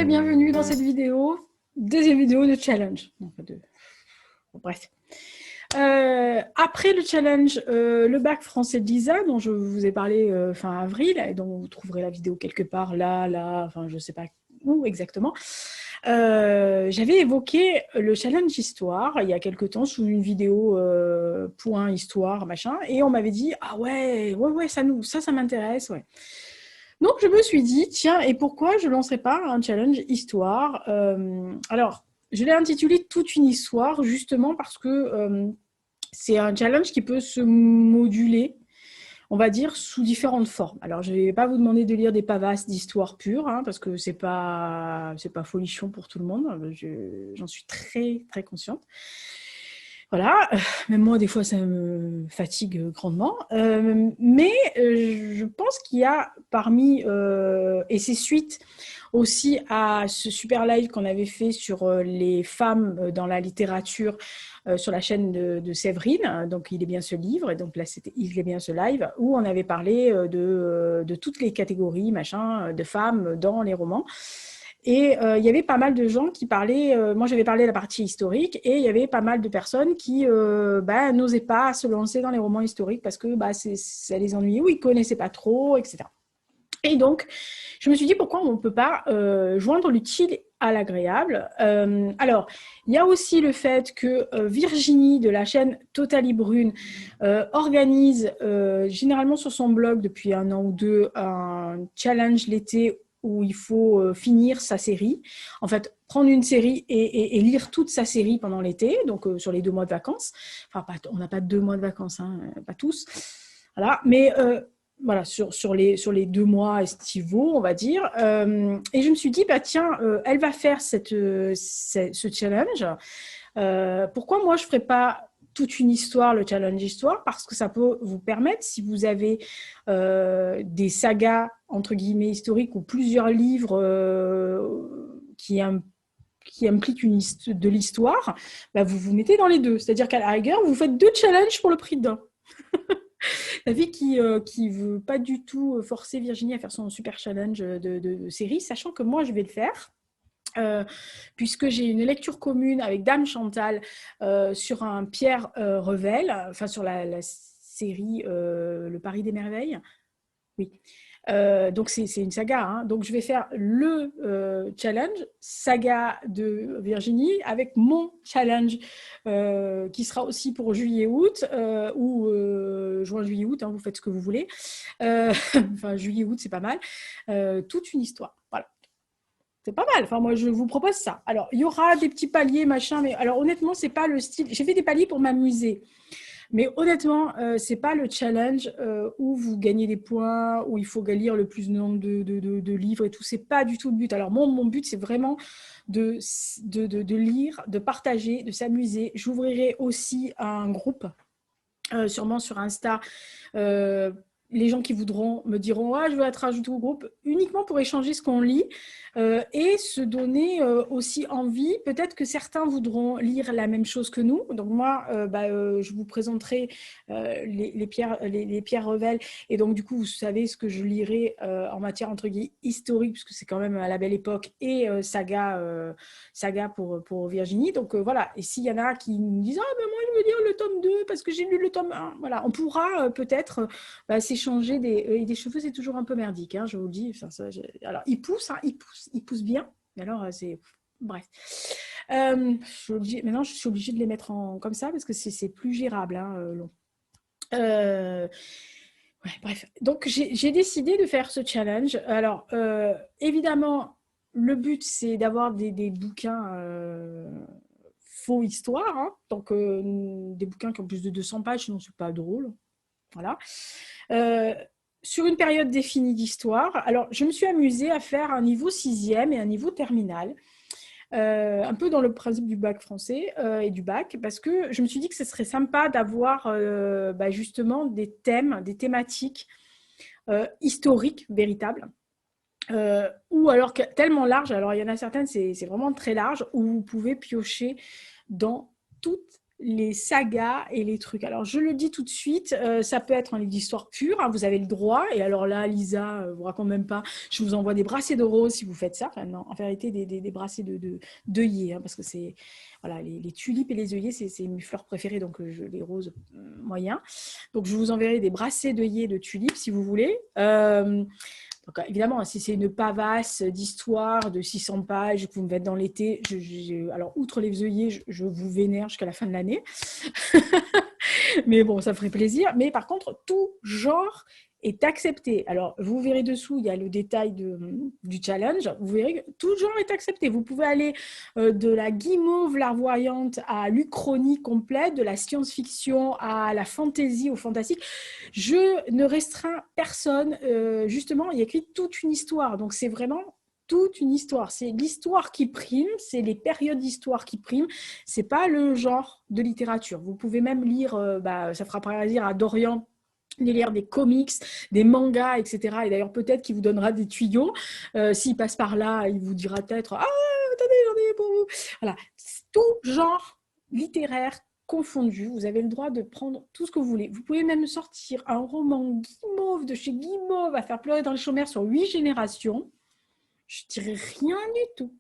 et bienvenue dans cette vidéo, deuxième vidéo de challenge. Bref. Après le challenge, le bac français de Lisa, dont je vous ai parlé fin avril, et dont vous trouverez la vidéo quelque part là, enfin je ne sais pas où exactement, j'avais évoqué le challenge histoire il y a quelque temps sous une vidéo point histoire, machin, et on m'avait dit « Ah ouais, ça m'intéresse, ouais ». Donc, je me suis dit, tiens, et pourquoi je ne lancerais pas un challenge histoire Alors, je l'ai intitulé « Toute une histoire », justement parce que c'est un challenge qui peut se moduler, on va dire, sous différentes formes. Alors, je ne vais pas vous demander de lire des pavasses d'histoire pure, hein, parce que ce n'est pas folichon pour tout le monde. J'en suis très, très consciente. Voilà, même moi, des fois, ça me fatigue grandement. Mais je pense qu'il y a parmi, et c'est suite aussi à ce super live qu'on avait fait sur les femmes dans la littérature sur la chaîne de Séverine, donc Il est bien ce livre, et donc là, c'était Il est bien ce live, où on avait parlé de toutes les catégories, machin, de femmes dans les romans. Et il y avait pas mal de gens qui parlaient, moi j'avais parlé de la partie historique, et il y avait pas mal de personnes qui n'osaient pas se lancer dans les romans historiques parce que ça les ennuyait ou ils ne connaissaient pas trop, etc. Et donc, je me suis dit pourquoi on ne peut pas joindre l'utile à l'agréable. Alors, il y a aussi le fait que Virginie de la chaîne Totalie Brune organise généralement sur son blog depuis 1 an ou 2 un challenge l'été où il faut finir sa série. En fait, prendre une série et lire toute sa série pendant l'été, donc sur les 2 mois de vacances. Enfin, on n'a pas 2 mois de vacances, hein, pas tous. Voilà, mais voilà, sur les 2 mois estivaux, on va dire. Et je me suis dit, tiens, elle va faire ce challenge. Pourquoi moi, je ne ferais pas toute une histoire, le challenge histoire? Parce que ça peut vous permettre, si vous avez des sagas, entre guillemets, historiques ou plusieurs livres qui impliquent de l'histoire, vous vous mettez dans les deux. C'est-à-dire qu'à la rigueur, vous faites 2 challenges pour le prix d'un. La vie qui ne veut pas du tout forcer Virginie à faire son super challenge de série, sachant que moi, je vais le faire. Puisque j'ai une lecture commune avec Dame Chantal sur un Pierre Revel, enfin sur la série Le Paris des Merveilles. Oui. Donc c'est une saga, hein. Donc je vais faire le challenge saga de Virginie avec mon challenge qui sera aussi pour juillet-août ou juin-juillet-août, hein, vous faites ce que vous voulez. Enfin juillet-août c'est pas mal. Toute une histoire, voilà. C'est pas mal. Enfin, moi, je vous propose ça. Alors, il y aura des petits paliers, machin, mais alors honnêtement, c'est pas le style. J'ai fait des paliers pour m'amuser. Mais honnêtement, c'est pas le challenge où vous gagnez des points, où il faut lire le plus de nombre de livres et tout. C'est pas du tout le but. Alors, mon but, c'est vraiment de lire, de partager, de s'amuser. J'ouvrirai aussi un groupe, sûrement sur Insta. Les gens qui voudront me diront je veux être ajouté au groupe uniquement pour échanger ce qu'on lit et se donner aussi envie. Peut-être que certains voudront lire la même chose que nous. Donc moi, je vous présenterai les Pierre Revel et donc du coup, vous savez ce que je lirai en matière entre guillemets historique puisque c'est quand même à la belle époque et saga pour Virginie. Donc voilà, et s'il y en a qui nous disent moi je veux lire le tome 2 parce que j'ai lu le tome 1, voilà, on pourra peut-être s'échanger des cheveux, c'est toujours un peu merdique, hein, je vous le dis. Alors, ils poussent bien, mais alors, c'est... Bref. Maintenant, je suis obligée de les mettre comme ça parce que c'est plus gérable, hein, long. Ouais, bref. Donc, j'ai décidé de faire ce challenge. Alors, évidemment, le but, c'est d'avoir des bouquins faux histoire, hein, donc des bouquins qui ont plus de 200 pages, sinon c'est pas drôle. Voilà. Sur une période définie d'histoire, alors je me suis amusée à faire un niveau 6e et un niveau terminal, un peu dans le principe du bac français et du bac, parce que je me suis dit que ce serait sympa d'avoir justement des thèmes, des thématiques historiques, véritables, ou alors tellement larges, alors il y en a certaines, c'est vraiment très large, où vous pouvez piocher dans toutes les sagas et les trucs. Alors, je le dis tout de suite, ça peut être un livre d'histoire pure, hein, vous avez le droit. Et alors là, Lisa, vous raconte même pas, je vous envoie des bracelets de rose si vous faites ça. Enfin, non, en vérité, des bracelets d'œillets, hein, parce que c'est, voilà, les tulipes et les œillets, c'est mes fleurs préférées, donc les roses moyens. Donc, je vous enverrai des bracelets d'œillets de tulipes si vous voulez. Donc, évidemment, si c'est une pavasse d'histoire de 600 pages que vous me faites dans l'été, alors, outre les œillets, je vous vénère jusqu'à la fin de l'année. Mais bon, ça ferait plaisir. Mais par contre, tout genre est accepté. Alors, vous verrez dessous, il y a le détail du challenge. Vous verrez que tout genre est accepté. Vous pouvez aller de la guimauve larvoyante à l'Uchronie complète, de la science-fiction à la fantasy, au fantastique. Je ne restreins personne. Justement, il y a écrit toute une histoire. Donc, c'est vraiment toute une histoire. C'est l'histoire qui prime, c'est les périodes d'histoire qui priment. C'est pas le genre de littérature. Vous pouvez même lire, ça fera plaisir à Dorian de lire des comics, des mangas, etc. Et d'ailleurs, peut-être qu'il vous donnera des tuyaux. S'il passe par là, il vous dira peut-être « Ah, attendez, j'en ai pour vous !» Voilà, tout genre littéraire confondu. Vous avez le droit de prendre tout ce que vous voulez. Vous pouvez même sortir un roman Guimauve de chez Guimauve à faire pleurer dans le chômeur sur 8 générations. Je dirais rien du tout.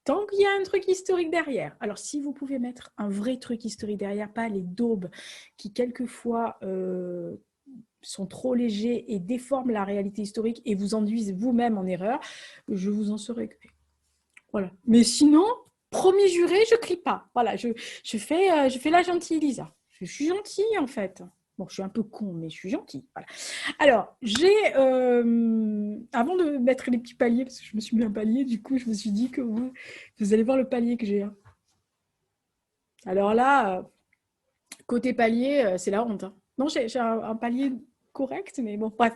Tant qu'il y a un truc historique derrière. Alors, si vous pouvez mettre un vrai truc historique derrière, pas les daubes qui, quelquefois, sont trop légers et déforment la réalité historique et vous induisent vous-même en erreur, je vous en serai gré. Voilà. Mais sinon, promis juré, je crie pas. Voilà, je fais la gentille Lisa. Je suis gentille, en fait. Bon, je suis un peu con, mais je suis gentille. Voilà. Alors, avant de mettre les petits paliers, parce que je me suis mis un palier, du coup, je me suis dit que vous allez voir le palier que j'ai. Hein. Alors là, côté palier, c'est la honte. Hein. Non, j'ai un palier correct, mais bon, bref.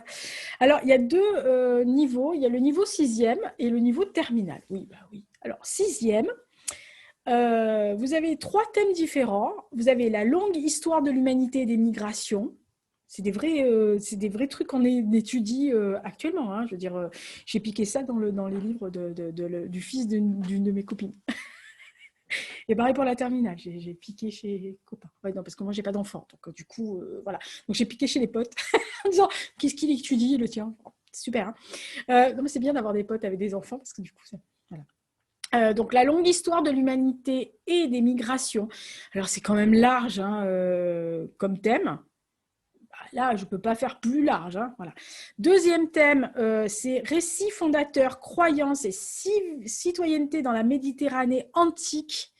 Alors, il y a deux niveaux. Il y a le niveau 6e et le niveau terminal. Oui, bah oui. Alors, 6e, vous avez 3 thèmes différents. Vous avez la longue histoire de l'humanité et des migrations. C'est des vrais trucs qu'on étudie actuellement. Hein. Je veux dire, j'ai piqué ça dans les livres du fils d'une de mes copines. Et pareil pour la terminale, j'ai piqué chez les copains. Ouais, non, parce que moi, j'ai pas d'enfant. Donc, du coup, voilà. Donc, j'ai piqué chez les potes en disant qu'est-ce qu'il étudie, le tien. Super. Hein. Non, mais c'est bien d'avoir des potes avec des enfants parce que du coup, ça. Voilà. Donc, la longue histoire de l'humanité et des migrations. Alors, c'est quand même large hein, comme thème. Là, je ne peux pas faire plus large. Hein, voilà. Deuxième thème, c'est récit fondateur, croyance et citoyenneté dans la Méditerranée antique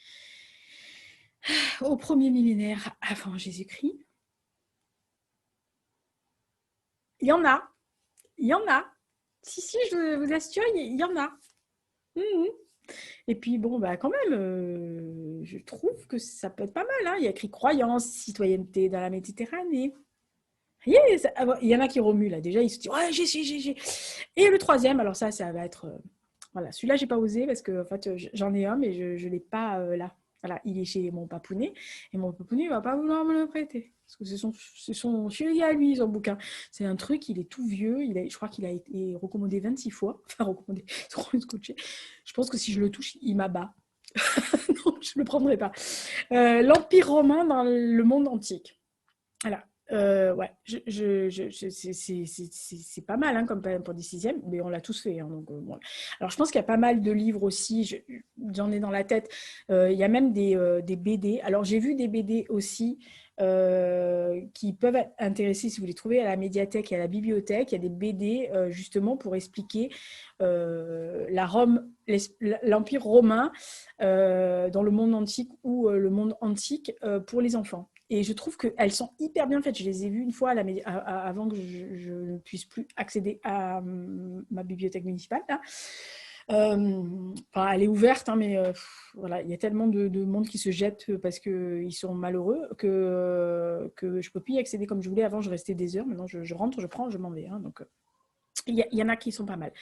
au premier millénaire avant Jésus-Christ. Il y en a. Il y en a. Si, je vous assure, il y en a. Et puis, bon, bah, quand même, je trouve que ça peut être pas mal. Hein. Il y a écrit croyance, citoyenneté dans la Méditerranée. Yes, il y en a qui remuent là. Déjà, ils se disent ouais, j'ai. Et le troisième, alors ça va être. Voilà, celui-là, j'ai pas osé parce que en fait, j'en ai un, mais je l'ai pas là. Voilà, il est chez mon papounet et mon papounet ne va pas vouloir me le prêter. Parce que c'est son chéri à lui, son bouquin. C'est un truc, il est tout vieux. Je crois qu'il a été recommandé 26 fois. Enfin, recommandé, scotché. Je pense que si je le touche, il m'abat. Non, je ne le prendrai pas. L'Empire romain dans le monde antique. Voilà. Ouais, c'est pas mal hein, comme pour des sixièmes, mais on l'a tous fait. Hein, donc, bon. Alors, je pense qu'il y a pas mal de livres aussi, j'en ai dans la tête. Il y a même des BD. Alors, j'ai vu des BD aussi qui peuvent intéresser si vous les trouvez à la médiathèque et à la bibliothèque. Il y a des BD justement pour expliquer l'Empire romain dans le monde antique ou le monde antique pour les enfants. Et je trouve qu'elles sont hyper bien faites. Je les ai vues une fois avant que je ne puisse plus accéder à ma bibliothèque municipale. Là. Elle est ouverte, hein, mais voilà, il y a tellement de monde qui se jette parce qu'ils sont malheureux que je ne peux plus y accéder comme je voulais. Avant, je restais des heures. Maintenant, je rentre, je prends, je m'en vais. Hein, donc, il y en a qui sont pas mal.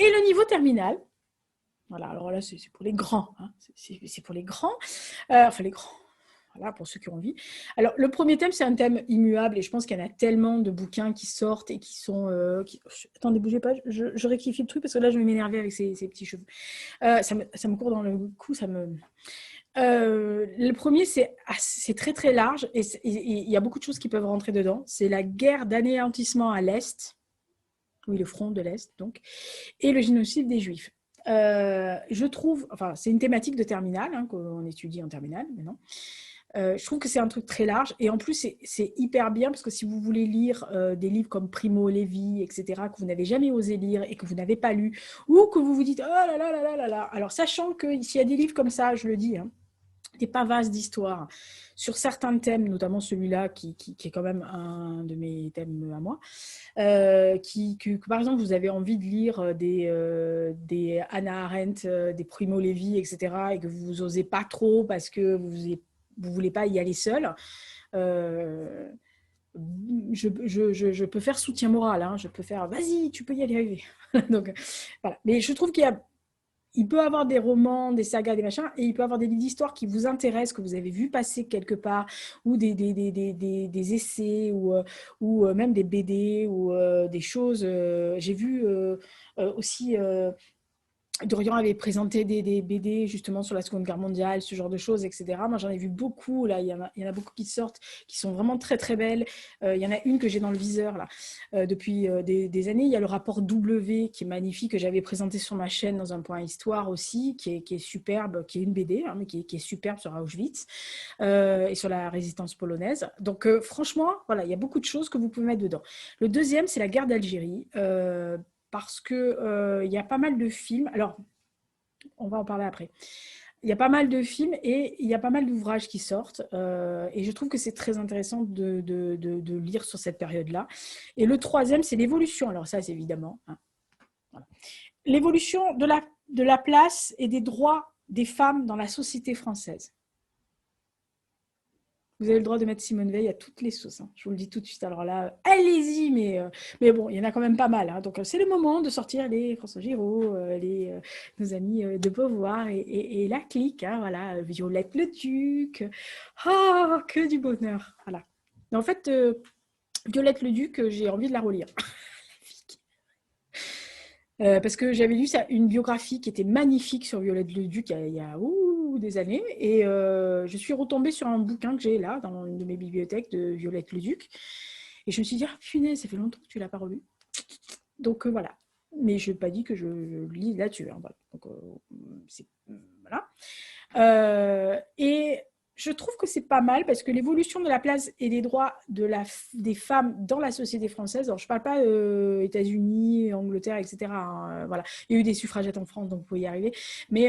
Et le niveau terminal, voilà, alors là, c'est pour les grands. Hein, c'est pour les grands. Enfin, les grands. Voilà, pour ceux qui ont envie. Alors, le premier thème, c'est un thème immuable et je pense qu'il y en a tellement de bouquins qui sortent et qui sont... Attendez, bougez pas, je rectifie le truc parce que là, je vais m'énerver avec ces petits cheveux. Ça me court dans le cou, Le premier, c'est très très large et il y a beaucoup de choses qui peuvent rentrer dedans. C'est la guerre d'anéantissement à l'Est, oui, le front de l'Est, donc, et le génocide des Juifs. Je trouve, enfin, c'est une thématique de terminale, hein, qu'on étudie en terminale maintenant. Je trouve que c'est un truc très large et en plus c'est hyper bien parce que si vous voulez lire des livres comme Primo Levi, etc., que vous n'avez jamais osé lire et que vous n'avez pas lu, ou que vous vous dites oh là là là là là là, alors sachant que s'il y a des livres comme ça, je le dis, hein, des pavasses d'histoire sur certains thèmes, notamment celui-là qui est quand même un de mes thèmes à moi, que par exemple vous avez envie de lire des Hannah Arendt, des Primo Levi, etc., et que vous n'osez pas trop parce que vous voulez pas y aller seul, euh, je peux faire soutien moral, hein, je peux faire vas-y, tu peux y aller. Donc voilà. Mais je trouve il peut avoir des romans, des sagas, des machins, et il peut avoir des livres d'histoire qui vous intéressent, que vous avez vu passer quelque part, ou des essais, ou même des BD, ou des choses. J'ai vu aussi Dorian avait présenté des BD justement sur la Seconde Guerre mondiale, ce genre de choses, etc. Moi, j'en ai vu beaucoup. Là, il y en a beaucoup qui sortent, qui sont vraiment très très belles. Il y en a une que j'ai dans le viseur là depuis des années. Il y a le rapport W qui est magnifique, que j'avais présenté sur ma chaîne dans un point histoire aussi, qui est superbe, qui est une BD, hein, mais qui est superbe sur Auschwitz et sur la résistance polonaise. Donc franchement, voilà, il y a beaucoup de choses que vous pouvez mettre dedans. Le deuxième, c'est la guerre d'Algérie. Parce que y a pas mal de films. Alors, on va en parler après. Il y a pas mal de films et il y a pas mal d'ouvrages qui sortent. Et je trouve que c'est très intéressant de lire sur cette période-là. Et le troisième, c'est l'évolution. Alors ça, c'est évidemment, hein, voilà. L'évolution de la place et des droits des femmes dans la société française. Vous avez le droit de mettre Simone Veil à toutes les sauces, hein. Je vous le dis tout de suite. Alors là, allez-y, mais bon, il y en a quand même pas mal, hein. Donc c'est le moment de sortir les François Giraud, nos amis de Beauvoir et la clique, hein, voilà, Violette le Duc. Oh, que du bonheur. Voilà. Mais en fait, Violette le Duc, j'ai envie de la relire. Parce que j'avais lu une biographie qui était magnifique sur Violette le Duc il y a des années. Et je suis retombée sur un bouquin que j'ai là, dans une de mes bibliothèques de Violette le Duc. Et je me suis dit, ah punaise, ça fait longtemps que tu ne l'as pas relu. Donc voilà. Mais je n'ai pas dit que je lis là-dessus, hein, voilà. Donc, voilà. Et je trouve que c'est pas mal parce que l'évolution de la place et des droits des femmes dans la société française, alors je ne parle pas États-Unis, Angleterre, etc., hein, voilà. Il y a eu des suffragettes en France, donc vous pouvez y arriver. Mais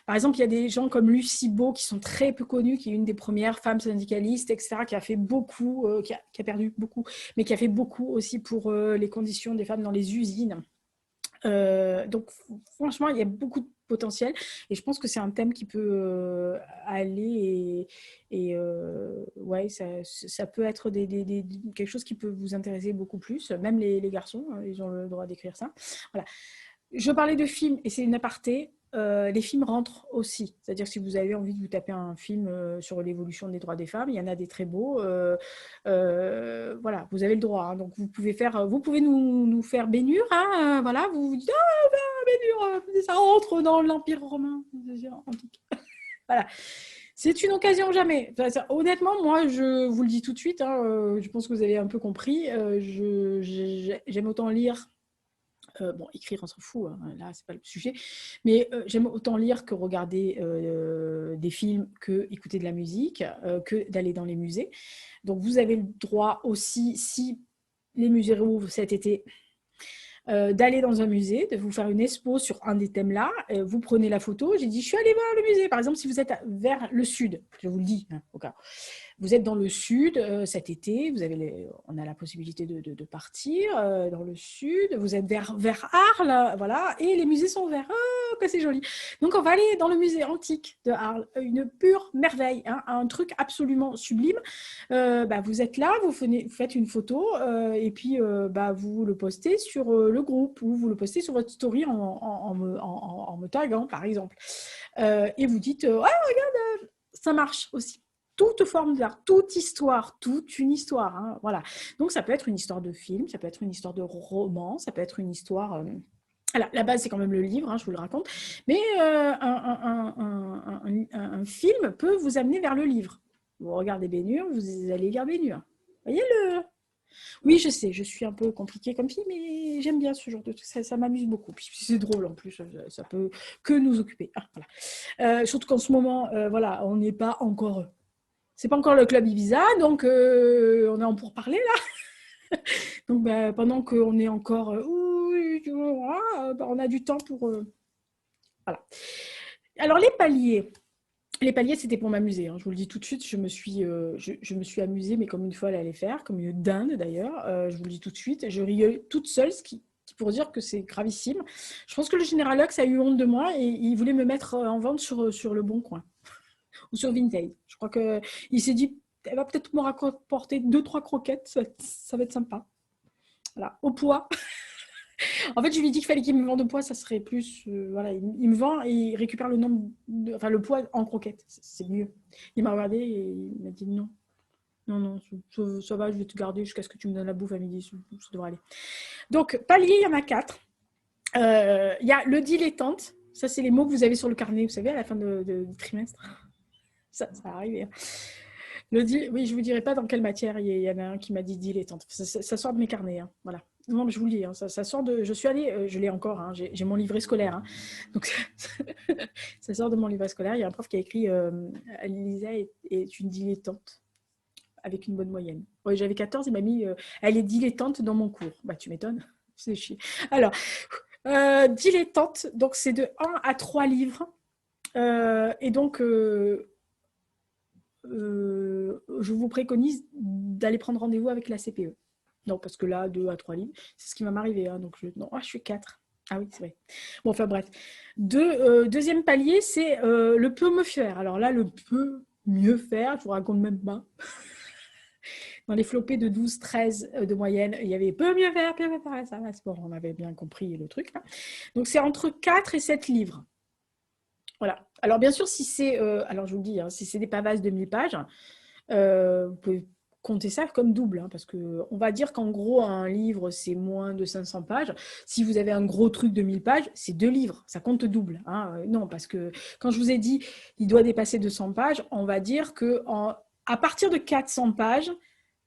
par exemple, il y a des gens comme Lucie Beau qui sont très peu connus, qui est une des premières femmes syndicalistes, etc., qui a fait beaucoup, qui a perdu beaucoup, mais qui a fait beaucoup aussi pour les conditions des femmes dans les usines. Donc franchement, il y a beaucoup de potentiel et je pense que c'est un thème qui peut aller ouais, ça peut être quelque chose qui peut vous intéresser beaucoup plus. Même les garçons, hein, ils ont le droit d'écrire ça. Voilà. Je parlais de films et c'est une aparté. Les films rentrent aussi. C'est-à-dire si vous avez envie de vous taper un film sur l'évolution des droits des femmes, il y en a des très beaux. Voilà, vous avez le droit, hein. Donc vous pouvez nous faire Bénure, hein, voilà, vous vous dites ah ben, Bénure, ça rentre dans l'Empire romain antique. Voilà. C'est une occasion jamais. Enfin, honnêtement, moi, je vous le dis tout de suite, hein, je pense que vous avez un peu compris. J'aime autant lire. Bon, écrire, on s'en fout, hein, là, c'est pas le sujet. Mais j'aime autant lire que regarder des films, que écouter de la musique, que d'aller dans les musées. Donc, vous avez le droit aussi, si les musées rouvrent cet été, d'aller dans un musée, de vous faire une expo sur un des thèmes là. Vous prenez la photo. J'ai dit, je suis allée voir le musée. Par exemple, si vous êtes vers le sud, je vous le dis, hein, au cas. Vous êtes dans le sud cet été, on a la possibilité de partir dans le sud, vous êtes vers Arles, voilà, et les musées sont verts. Oh, que c'est joli. Donc on va aller dans le musée antique de Arles, une pure merveille, hein, un truc absolument sublime. Vous êtes là, vous faites une photo et puis vous le postez sur le groupe ou vous le postez sur votre story en me taguant, par exemple. Et vous dites, regarde, ça marche aussi. Toute forme d'art, toute histoire, toute une histoire, hein, voilà. Donc ça peut être une histoire de film, ça peut être une histoire de roman, ça peut être une histoire Alors, la base, c'est quand même le livre, hein, je vous le raconte. Mais un film peut vous amener vers le livre. Vous regardez Bénur, vous allez lire Bénur. Voyez le... Oui, je sais, je suis un peu compliquée comme fille, mais j'aime bien ce genre de truc. Ça m'amuse beaucoup. Puis c'est drôle en plus, ça peut que nous occuper. Ah, voilà. Surtout qu'en ce moment, voilà, on n'est pas encore... C'est pas encore le club Ibiza, donc on est en pourparlers là. Donc pendant qu'on est encore... on a du temps pour... voilà. Alors les paliers... Les paliers, c'était pour m'amuser. Hein. Je vous le dis tout de suite, je me suis amusée, mais comme une folle à les faire, comme une dinde d'ailleurs. Je vous le dis tout de suite. Je riais toute seule, ce qui pour dire que c'est gravissime. Je pense que le général Lux a eu honte de moi et il voulait me mettre en vente sur le Bon Coin ou sur Vinted. Je crois qu'il s'est dit, elle va peut-être me rapporter 2-3 croquettes, ça va être sympa. Voilà, au poids. En fait, je lui ai dit qu'il fallait qu'il me vende au poids, ça serait plus... voilà, il me vend et il récupère le nombre le poids en croquettes. C'est mieux. Il m'a regardé et il m'a dit non. Non, ça va, je vais te garder jusqu'à ce que tu me donnes la bouffe à midi. Ça devrait aller. Donc, palier, il y en a 4. Il y a le dilettante. Ça, c'est les mots que vous avez sur le carnet, vous savez, à la fin du trimestre. Ça va arriver. Oui, je ne vous dirai pas dans quelle matière. Il y en a un qui m'a dit dilettante. Ça sort de mes carnets. Hein. Voilà. Non, mais je vous le dis, hein, ça sort de... Je suis allée, je l'ai encore, hein, j'ai mon livret scolaire. Hein, donc, ça sort de mon livret scolaire. Il y a un prof qui a écrit Lisa est une dilettante avec une bonne moyenne. Ouais, j'avais 14, il m'a mis elle est dilettante dans mon cours. Bah, tu m'étonnes, c'est chier. Alors, dilettante, donc c'est de 1 à 3 livres. Et donc, je vous préconise d'aller prendre rendez-vous avec la CPE. Non, parce que là, 2 à 3 livres, c'est ce qui va m'arriver. Hein, donc, je suis 4. Ah oui, c'est vrai. Bon, enfin bref. Deuxième palier, c'est le peu me faire. Alors là, le peu mieux faire, je vous raconte même pas. Dans les flopées de 12, 13 de moyenne, il y avait peu mieux faire, ça va, c'est bon, on avait bien compris le truc. Là. Donc, c'est entre 4 et 7 livres. Voilà. Alors, bien sûr, si c'est, alors je vous le dis, hein, si c'est des pavasses de 1000 pages, vous pouvez compter ça comme double, hein, parce qu'on va dire qu'en gros, un livre, c'est moins de 500 pages. Si vous avez un gros truc de 1000 pages, c'est 2 livres, ça compte double. Hein. Non, parce que quand je vous ai dit il doit dépasser 200 pages, on va dire qu'à partir de 400 pages,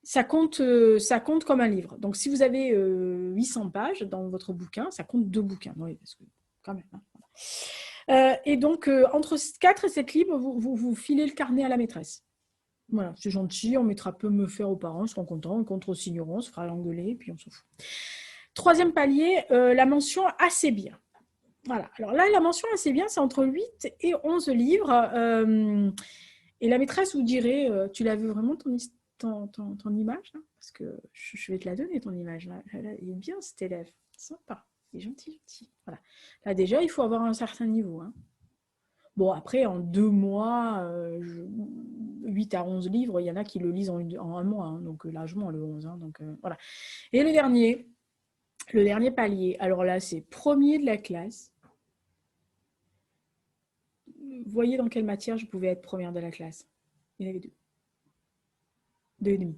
ça compte comme un livre. Donc, si vous avez 800 pages dans votre bouquin, ça compte 2 bouquins. Oui, parce que quand même. Hein, voilà. Et donc, entre 4 et 7 livres, vous filez le carnet à la maîtresse. Voilà, c'est gentil, on mettra peu me faire aux parents, ils seront contents, ils contre-signeront, on se fera l'engueuler, puis on s'en fout. Troisième palier, la mention assez bien. Voilà, alors là, la mention assez bien, c'est entre 8 et 11 livres. Et la maîtresse vous dirait, tu l'as vu vraiment ton image là? Parce que je vais te la donner, ton image. Là, il est bien cet élève, sympa, il est gentil. Voilà. Là, déjà, il faut avoir un certain niveau. Hein. Bon, après, en 2 mois, 8 à 11 livres, il y en a qui le lisent en un mois, hein, donc largement le 11. Hein, donc, voilà. Et le dernier palier, alors là, c'est premier de la classe. Vous voyez dans quelle matière je pouvais être première de la classe? Il y en avait 2. 2,5.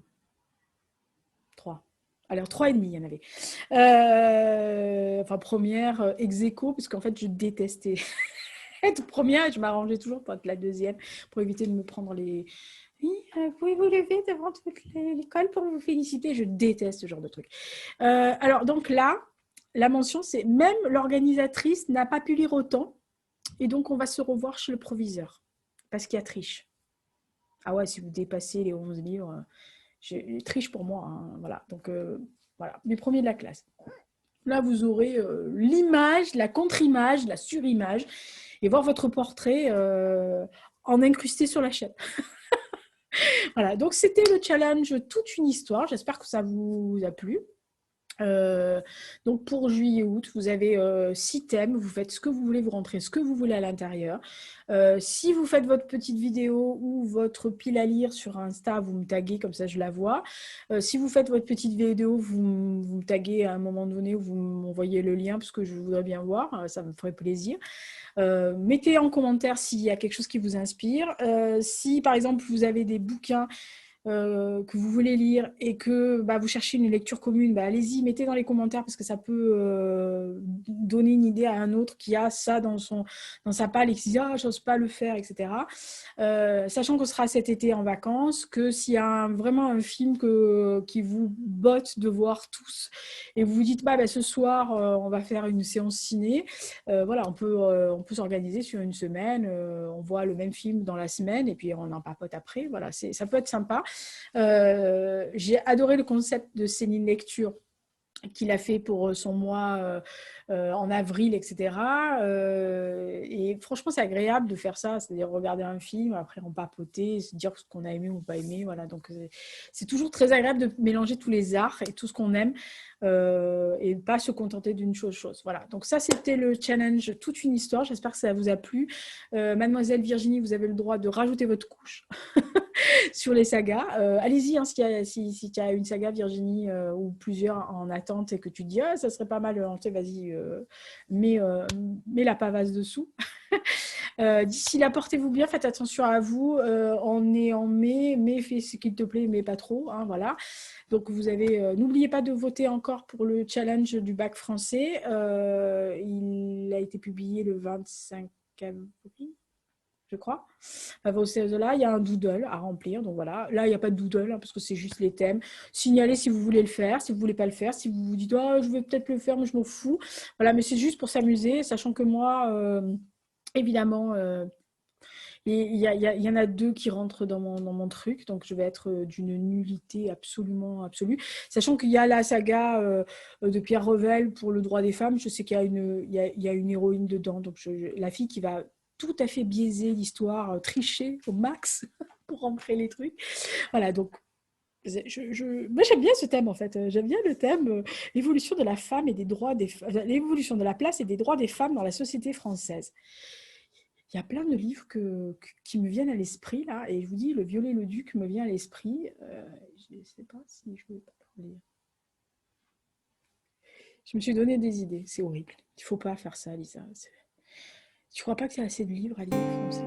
3. Alors, 3,5, il y en avait. Enfin, première, ex aequo, parce qu'en fait, je détestais être première, je m'arrangeais toujours pour être la deuxième, pour éviter de me prendre les... Oui, pouvez-vous lever devant toute l'école pour vous féliciter? Je déteste ce genre de truc. Alors, donc là, la mention, c'est même l'organisatrice n'a pas pu lire autant, et donc on va se revoir chez le proviseur, parce qu'il y a triche. Ah ouais, si vous dépassez les 11 livres, triche pour moi. Hein, voilà, donc voilà, les premiers de la classe. Là, vous aurez l'image, la contre-image, la surimage, et voir votre portrait en incrusté sur la chaîne. Voilà, donc c'était le challenge Toute une histoire. J'espère que ça vous a plu. Donc pour juillet-août, vous avez 6 thèmes, vous faites ce que vous voulez, vous rentrez ce que vous voulez à l'intérieur. Si vous faites votre petite vidéo ou votre pile à lire sur Insta, vous me taguez, comme ça je la vois. Si vous faites votre petite vidéo, vous me taguez à un moment donné, vous m'envoyez le lien parce que je voudrais bien voir, ça me ferait plaisir. Mettez en commentaire s'il y a quelque chose qui vous inspire. Si par exemple vous avez des bouquins que vous voulez lire et que vous cherchez une lecture commune, allez-y, mettez dans les commentaires parce que ça peut donner une idée à un autre qui a ça dans sa palle et qui se dit ah, j'ose pas le faire, etc. Sachant qu'on sera cet été en vacances, que s'il y a vraiment un film qui vous botte de voir tous et vous vous dites ce soir on va faire une séance ciné, voilà, on peut s'organiser sur une semaine, on voit le même film dans la semaine et puis on en papote après. Voilà, ça peut être sympa. J'ai adoré le concept de Céline Lecture qu'il a fait pour son mois en avril, etc. Et franchement, c'est agréable de faire ça, c'est-à-dire regarder un film, après en papoter, se dire ce qu'on a aimé ou pas aimé. Voilà. Donc, c'est toujours très agréable de mélanger tous les arts et tout ce qu'on aime et pas se contenter d'une chose. Voilà. Donc ça, c'était le challenge Toute une histoire. J'espère que ça vous a plu. Mademoiselle Virginie, vous avez le droit de rajouter votre couche. Sur les sagas. Allez-y, hein, si tu as une saga, Virginie, ou plusieurs en attente et que tu te dis, ah, ça serait pas mal, vas-y, mets la pavasse dessous. D'ici là, portez-vous bien, faites attention à vous. On est en mai, mais fais ce qu'il te plaît, mais pas trop. Hein, voilà. Donc, vous avez. N'oubliez pas de voter encore pour le challenge du bac français. Il a été publié le 25 avril, je crois. Au CE2 là, il y a un doodle à remplir. Donc voilà, là, il n'y a pas de doodle parce que c'est juste les thèmes. Signalez si vous voulez le faire, si vous ne voulez pas le faire, si vous vous dites oh, je vais peut-être le faire, mais je m'en fous. Voilà, mais c'est juste pour s'amuser, sachant que moi, évidemment, il y en a 2 qui rentrent dans mon truc, donc je vais être d'une nullité absolument absolue. Sachant qu'il y a la saga de Pierre Revel pour le droit des femmes, je sais qu'il y a une héroïne dedans, donc la fille qui va tout à fait biaiser l'histoire, tricher au max pour rentrer les trucs. Voilà, donc moi j'aime bien ce thème en fait. J'aime bien le thème l'évolution de la femme et des droits l'évolution de la place et des droits des femmes dans la société française. Il y a plein de livres qui me viennent à l'esprit là, et je vous dis, Le Violet et le Duc me vient à l'esprit. Je ne sais pas si je vais pas en lire. Je me suis donné des idées, c'est horrible. Il ne faut pas faire ça, Lisa. Tu crois pas que c'est assez de livres à lire français?